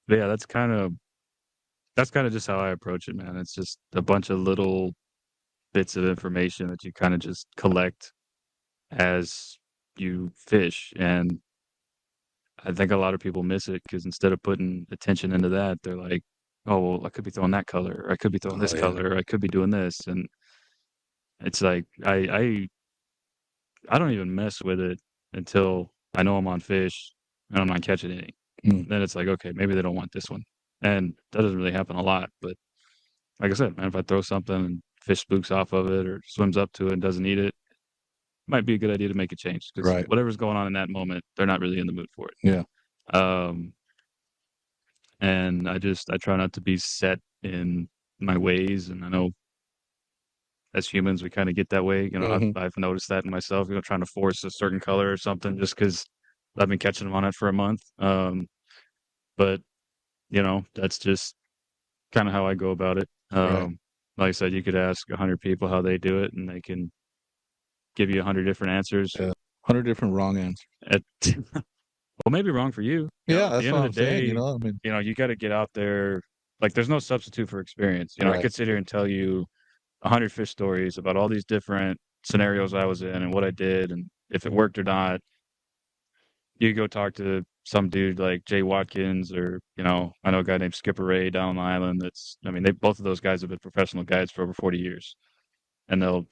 But yeah, that's kind of just how I approach it, man. It's just a bunch of little bits of information that you kind of just collect as you fish. And I think a lot of people miss it because instead of putting attention into that, they're like, oh, well, I could be throwing that color, or I could be throwing Oh this yeah. color, or I could be doing this. And it's like, I don't even mess with it until I know I'm on fish and I'm not catching any. Mm. Then it's like, okay, maybe they don't want this one. And that doesn't really happen a lot. But like I said, man, if I throw something and fish spooks off of it or swims up to it and doesn't eat it, might be a good idea to make a change because Right. whatever's going on in that moment, they're not really in the mood for Yeah. it. And I try not to be set in my ways. And I know as humans, we kind of get that way. Hmm. I've noticed that in myself, trying to force a certain color or something just because I've been catching them on it for a month. But that's just kind of how I go about it. Right. Like I said, you could ask 100 people how they do it, and they can give you 100 different answers. Yeah. 100 different wrong answers. At, well, maybe wrong for you. Yeah, At the that's end what of the I'm saying. day, I mean, you got to get out there. Like, there's no substitute for experience. I right. could sit here and tell you 100 fish stories about all these different scenarios I was in and what I did and if it worked or not. You go talk to some dude like Jay Watkins or, I know a guy named Skipper Ray down on the island. They both of those guys have been professional guides for over 40 years. And they'll,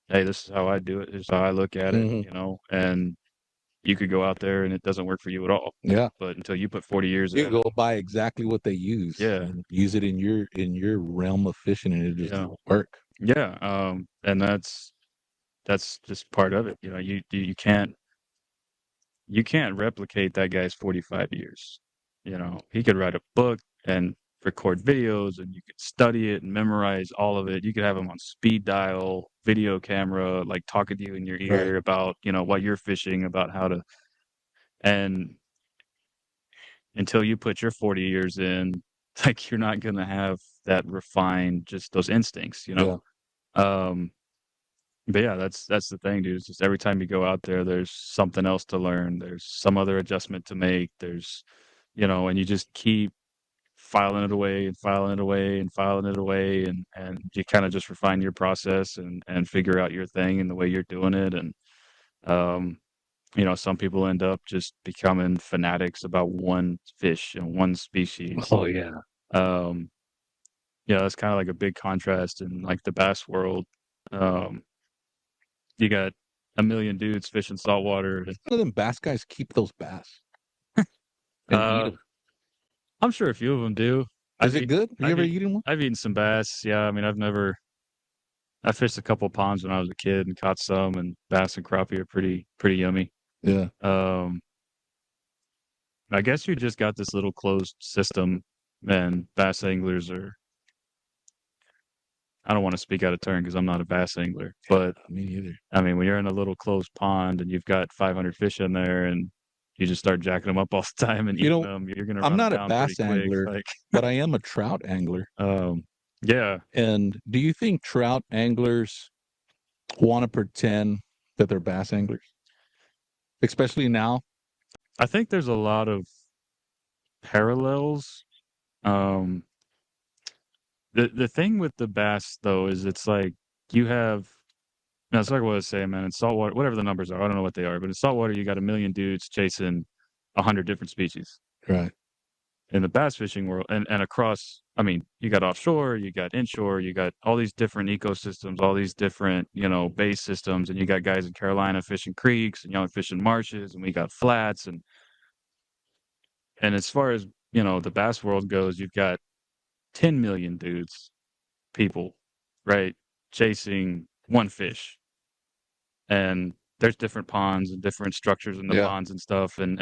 hey, this is how I do it. This is how I look at it, Hmm. and you could go out there and it doesn't work for you at all. Yeah. But until you put 40 years You in, go buy exactly what they use yeah, and use it in your realm of fishing, and it just yeah, doesn't work. yeah. And that's just part of it. You can't replicate that guy's 45 years. He could write a book and record videos and you could study it and memorize all of it. You could have him on speed dial, video camera, like talking to you in your Right. ear about, what you're fishing, about how to, and until you put your 40 years in, like you're not going to have that refined, just those instincts. Yeah. Um, But yeah, that's the thing, dude. It's just every time you go out there, there's something else to learn. There's some other adjustment to make. And you just keep filing it away and filing it away and filing it away, and you kind of just refine your process and figure out your thing and the way you're doing it. And um, some people end up just becoming fanatics about one fish and one species. Oh yeah. Um, that's kind of like a big contrast in like the bass world. Um, You got a million dudes fishing saltwater. None of them bass guys keep those bass and eat Uh, them. I'm sure a few of them do. Is I've it eat, good? Have you I've ever eat, eaten one? I've eaten some bass. Yeah, I mean, I fished a couple ponds when I was a kid and caught some, and bass and crappie are pretty yummy. Yeah. Um, I guess you just got this little closed system, and bass anglers are. I don't want to speak out of turn because I'm not a bass angler, but Me neither. I mean, when you're in a little closed pond and you've got 500 fish in there and you just start jacking them up all the time and You eating know, them, you're gonna I'm run them not a down pretty bass quick. angler, Like, but I am a trout angler. um, yeah, And do you think trout anglers want to pretend that they're bass anglers? Especially now? I think there's a lot of parallels. Um, the thing with the bass though is it's like you have. No, it's like what I was saying, man. In saltwater, whatever the numbers are, I don't know what they are, but in saltwater, you got a million dudes chasing 100 different species. Right. In the bass fishing world and across, I mean, you got offshore, you got inshore, you got all these different ecosystems, all these different, bay systems, and you got guys in Carolina fishing creeks and young fishing marshes, and we got flats and as far as, the bass world goes, you've got 10 million dudes, people, right, chasing one fish. And there's different ponds and different structures in the Yeah. ponds and stuff and